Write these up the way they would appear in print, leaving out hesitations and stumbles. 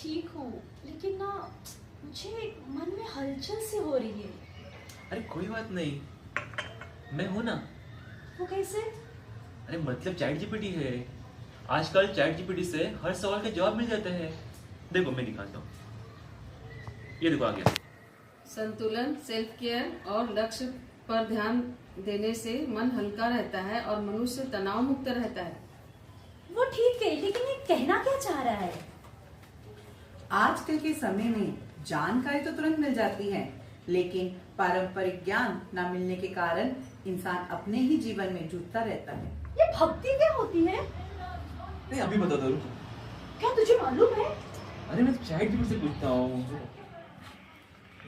ठीक हूँ, लेकिन ना मुझे मन में हलचल सी हो रही है। अरे कोई बात नहीं, मैं हूं ना। वो कैसे? अरे मतलब चैट जीपीटी है। आजकल चैट जीपीटी से हर सवाल के जवाब मिल जाते हैं। देखो मैं दिखाता हूँ, ये देखो आ गया। संतुलन, सेल्फ केयर और लक्ष्य पर ध्यान देने से मन हल्का रहता है और मनुष्य तनाव मुक्त रहता है। वो ठीक है, लेकिन ये कहना क्या चाह रहा है? आजकल के समय में जानकारी तो तुरंत मिल जाती है, लेकिन पारंपरिक ज्ञान न मिलने के कारण इंसान अपने ही जीवन में जूझता रहता है। ये भक्ति क्या होती है? नहीं अभी बता दो। क्या तुझे मालूम है? अरे मैं चैट जीपीटी से पूछता हूँ।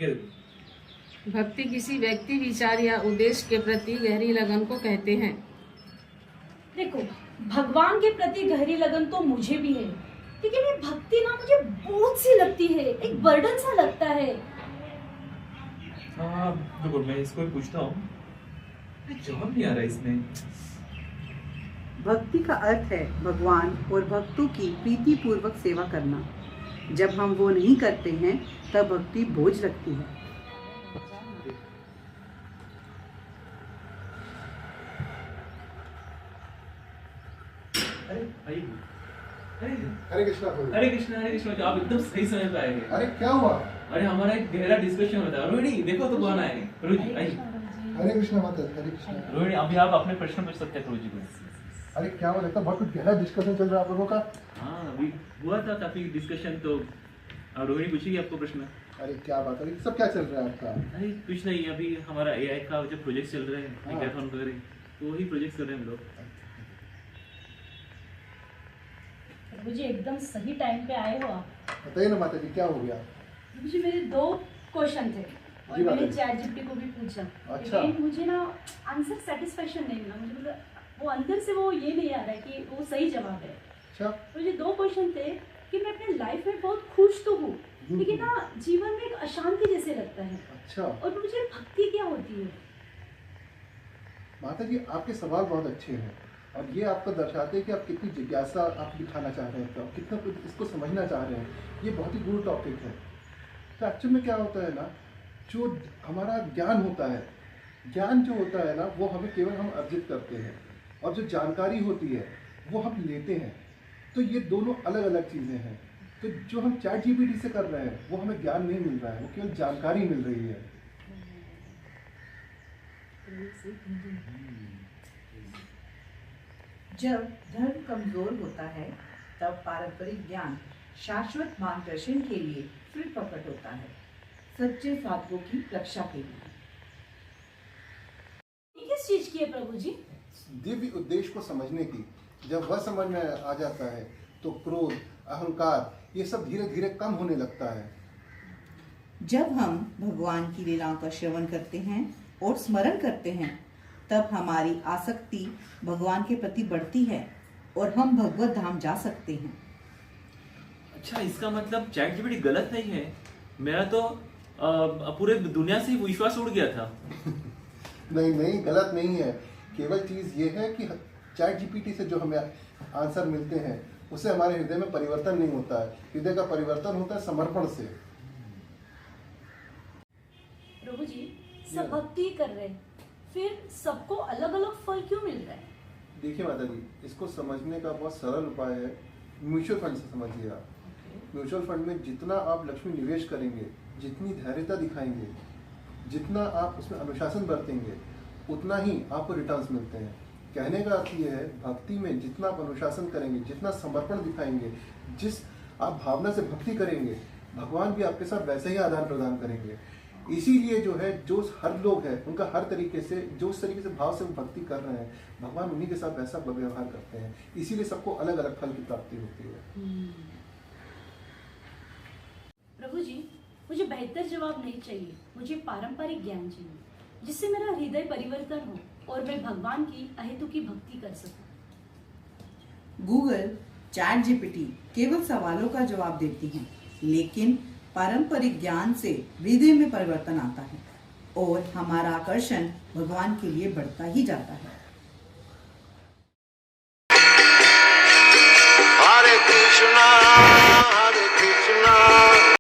ये देखो। भक्ति किसी व्यक्ति, विचार या उद्देश्य के प्रति गहरी लगन को कहते हैं। देखो, भगवान के प्रति गहरी लगन तो मुझे भी है, लेकिन ये भक्ति ना मुझे बोझ सी लगती है, एक बर्डन सा लगता है। हाँ देखो, मैं इसको भी पूछता हूँ, जवाब नहीं आ रहा इसमें। भक्ति का अर्थ है भगवान और भक्तों की प्रीति पूर्वक सेवा करना। जब हम वो नहीं करते हैं तब भक्ति बोझ लगती है। अरे भाई, हरे कृष्णा प्रभु। हरे कृष्णा हरे कृष्णा। आप एकदम सही समय पे आए। अरे क्या हुआ? अरे हमारा एक गहरा डिस्कशन होता है। रोहिणी देखो तो कौन आए। प्रभु जी आइए। हरे कृष्णा माता, हरे कृष्णा। रोहिणी अभी आप अपने प्रश्न पूछ सकते हैं प्रभु जी को। अरे क्या हुआ? लगता है बहुत कुछ गहरा डिस्कशन चल रहा है आप लोगों का। हाँ अभी हुआ था काफी डिस्कशन, तो रोहिणी पूछेगी आपको प्रश्न। अरे क्या बात है, सब क्या चल रहा है आपका? अरे कुछ नहीं, अभी हमारा एआई का जो प्रोजेक्ट चल रहा है, हैकाथॉन कर रहे हैं, तो वही प्रोजेक्ट कर रहे हैं हम लोग। मुझे एकदम सही टाइम पे आए हो आप। बताइए ना माता जी, क्या हो गया? मुझे मेरे 2 क्वेश्चन थे और जी, मैंने बताइए। चैट जीपीटी को भी पूछा, अच्छा। लेकिन मुझे ना आंसर सेटिस्फेक्शन नहीं मिला। मुझे मतलब वो अंदर से वो ये नहीं आ रहा है कि वो सही जवाब है। अच्छा। मुझे 2 क्वेश्चन थे कि मैं अपने लाइफ में बहुत खुश तो हूँ, लेकिन ना जीवन में एक अशांति जैसे लगता है। अच्छा और मुझे भक्ति क्या होती है? माता जी, आपके सवाल बहुत अच्छे हैं और ये आपको दर्शाते हैं कि आप कितनी जिज्ञासा आप दिखाना चाह रहे हैं, तो कितना कुछ इसको समझना चाह रहे हैं। ये बहुत ही गुड टॉपिक है। तो एक्चुअल में क्या होता है ना, जो हमारा ज्ञान होता है, ज्ञान जो होता है ना, वो हमें केवल हम अर्जित करते हैं, और जो जानकारी होती है वो हम लेते हैं। तो ये दोनों अलग अलग चीज़ें हैं। तो जो हम चैट जीपीटी से कर रहे हैं वो हमें ज्ञान नहीं मिल रहा है, वो केवल जानकारी मिल रही है। जब धर्म कमजोर होता है तब पारंपरिक ज्ञान शाश्वत मार्गदर्शन के लिए फिर प्रकट होता है, सच्चे साधकों की रक्षा के लिए। ये किस चीज की है प्रभु जी? दिव्य उद्देश्य को समझने की। जब वह समझ में आ जाता है तो क्रोध, अहंकार, ये सब धीरे धीरे कम होने लगता है। जब हम भगवान की लीलाओं का श्रवण करते हैं और स्मरण करते हैं, तब हमारी आसक्ति भगवान के प्रति बढ़ती है और हम भगवत धाम जा सकते हैं। अच्छा, इसका मतलब चैट जीपीटी गलत नहीं है। मेरा तो पूरे दुनिया से विश्वास उड़ गया था। नहीं नहीं, गलत नहीं है। केवल चीज़ ये है कि चैट जीपीटी से जो हमें आंसर मिलते हैं उससे हमारे हृदय में परिवर्तन नहीं होता है। हृदय का परिवर्तन होता है समर्पण से। प्रभु जी, सब भक्ति कर रहे हैं, फिर सबको अलग अलग फल क्यों मिल रहा है? देखिए माता जी, इसको समझने का बहुत सरल उपाय है। म्यूचुअल फंड से समझिए आप। म्यूचुअल फंड में जितना आप लक्ष्मी निवेश करेंगे, जितनी धैर्यता दिखाएंगे, जितना आप उसमें अनुशासन बरतेंगे, उतना ही आपको रिटर्न्स मिलते हैं। कहने का अर्थ ये है, भक्ति में जितना आप अनुशासन करेंगे, जितना समर्पण दिखाएंगे, जिस आप भावना से भक्ति करेंगे, भगवान भी आपके साथ वैसे ही आदान प्रदान करेंगे। इसीलिए जो है, जो हर लोग है उनका हर तरीके से, जो उस तरीके से भाव से भक्ति कर रहे हैं, भगवान उन्हीं के साथ वैसा व्यवहार करते हैं। इसीलिए सबको अलग अलग फल की प्राप्ति होती है। प्रभु जी, मुझे बेहतर जवाब नहीं चाहिए, मुझे पारंपरिक ज्ञान चाहिए, जिससे मेरा हृदय परिवर्तन हो और मैं भगवान की अहेतुकी भक्ति कर सकूं। गूगल, चैट जीपीटी केवल सवालों का जवाब देती हैं, लेकिन पारंपरिक ज्ञान से हृदय में परिवर्तन आता है और हमारा आकर्षण भगवान के लिए बढ़ता ही जाता है। Hare Krishna